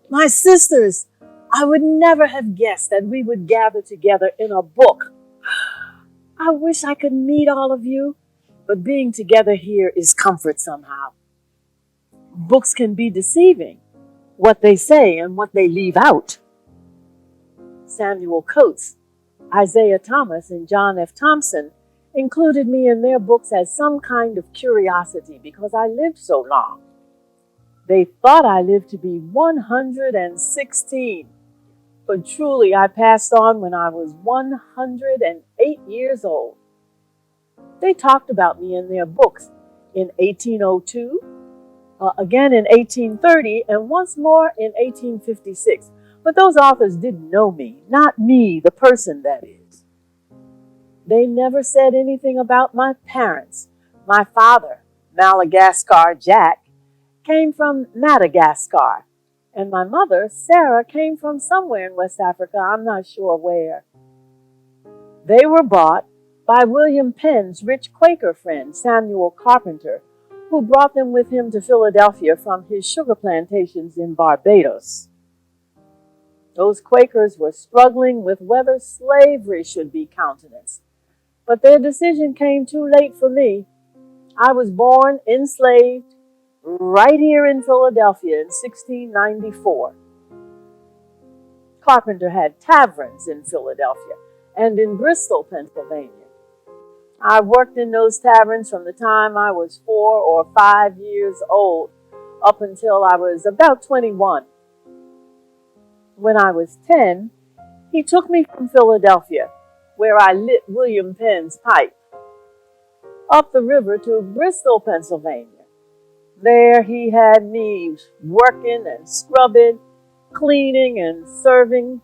My sisters, I would never have guessed that we would gather together in a book. I wish I could meet all of you, but being together here is comfort somehow. Books can be deceiving, what they say and what they leave out. Samuel Coates, Isaiah Thomas, and John F. Thompson included me in their books as some kind of curiosity because I lived so long. They thought I lived to be 116, but truly I passed on when I was 108 years old. They talked about me in their books in 1802, again in 1830, and once more in 1856. But those authors didn't know me, not me, the person that is. They never said anything about my parents. My father, Madagascar Jack, came from Madagascar, and my mother, Sarah, came from somewhere in West Africa, I'm not sure where. They were bought by William Penn's rich Quaker friend, Samuel Carpenter, who brought them with him to Philadelphia from his sugar plantations in Barbados. Those Quakers were struggling with whether slavery should be countenanced, but their decision came too late for me. I was born enslaved right here in Philadelphia in 1694. Carpenter had taverns in Philadelphia and in Bristol, Pennsylvania. I worked in those taverns from the time I was 4 or 5 years old up until I was about 21. When I was 10, he took me from Philadelphia, where I lit William Penn's pipe, up the river to Bristol, Pennsylvania. There he had me working and scrubbing, cleaning and serving.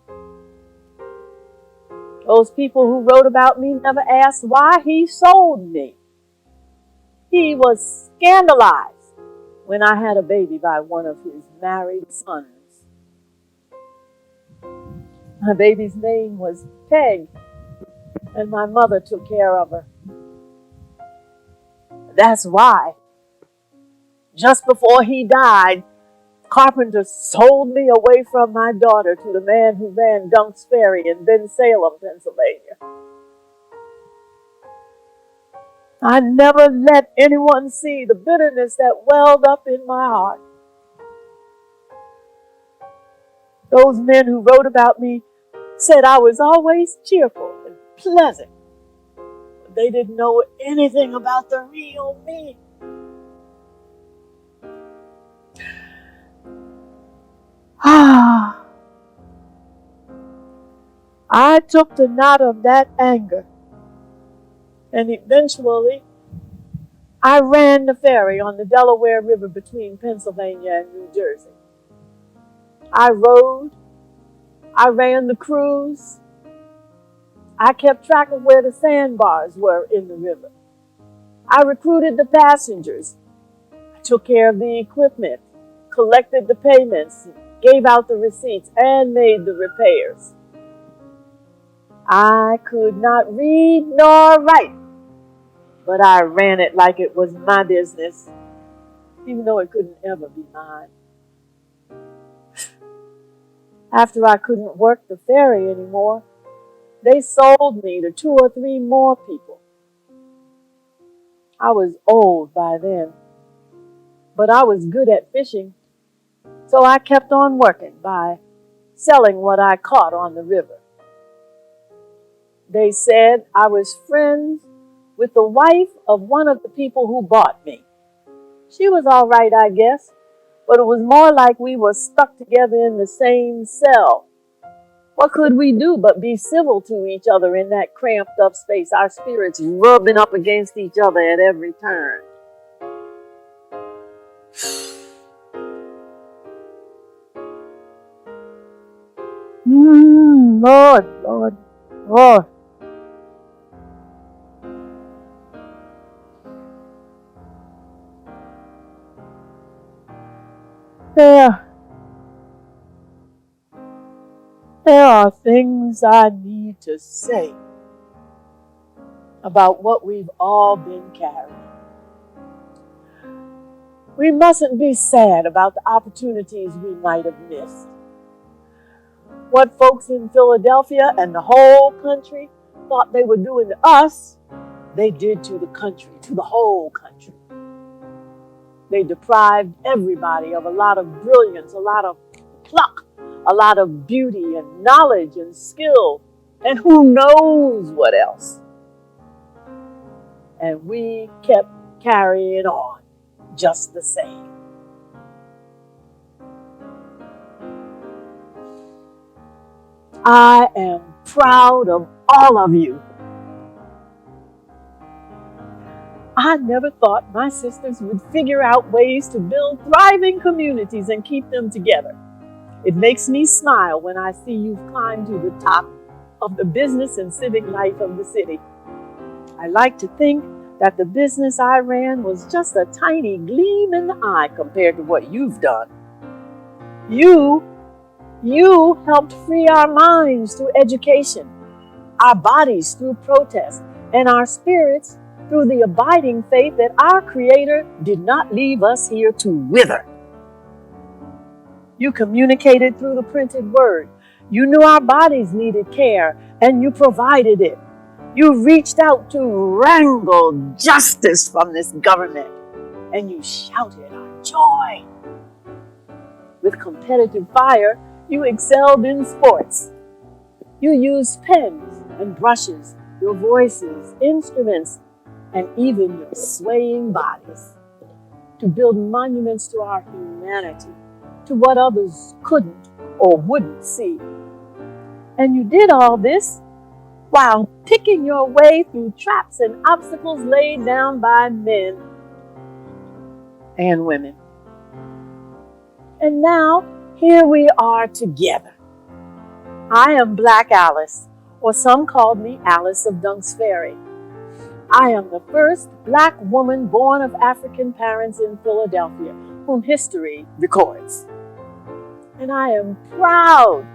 Those people who wrote about me never asked why he sold me. He was scandalized when I had a baby by one of his married sons. My baby's name was Peg, and my mother took care of her. That's why, just before he died, Carpenter sold me away from my daughter to the man who ran Dunk's Ferry in Bensalem, Pennsylvania. I never let anyone see the bitterness that welled up in my heart. Those men who wrote about me said I was always cheerful and pleasant, but they didn't know anything about the real me. I took the knot of that anger, and eventually I ran the ferry on the Delaware River between Pennsylvania and New Jersey. I rowed, I ran the cruise, I kept track of where the sandbars were in the river. I recruited the passengers, I took care of the equipment, collected the payments, gave out the receipts, and made the repairs. I could not read nor write, but I ran it like it was my business, even though it couldn't ever be mine. After I couldn't work the ferry anymore, they sold me to 2 or 3 more people. I was old by then, but I was good at fishing, so I kept on working by selling what I caught on the river. They said I was friends with the wife of one of the people who bought me. She was all right, I guess, but it was more like we were stuck together in the same cell. What could we do but be civil to each other in that cramped up space, our spirits rubbing up against each other at every turn? Lord, Lord, Lord. There are things I need to say about what we've all been carrying. We mustn't be sad about the opportunities we might have missed. What folks in Philadelphia and the whole country thought they were doing to us, they did to the country, to the whole country. They deprived everybody of a lot of brilliance, a lot of pluck, a lot of beauty and knowledge and skill, and who knows what else. And we kept carrying on just the same. I am proud of all of you. I never thought my sisters would figure out ways to build thriving communities and keep them together. It makes me smile when I see you've climbed to the top of the business and civic life of the city. I like to think that the business I ran was just a tiny gleam in the eye compared to what you've done. You helped free our minds through education, our bodies through protest, and our spirits through the abiding faith that our Creator did not leave us here to wither. You communicated through the printed word. You knew our bodies needed care, and you provided it. You reached out to wrangle justice from this government, and you shouted our joy. With competitive fire, you excelled in sports. You used pens and brushes, your voices, instruments, and even your swaying bodies to build monuments to our humanity, to what others couldn't or wouldn't see. And you did all this while picking your way through traps and obstacles laid down by men and women. And now, here we are together. I am Black Alice, or some called me Alice of Dunk's Ferry. I am the first Black woman born of African parents in Philadelphia, whom history records. And I am proud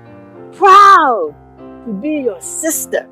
to be your sister.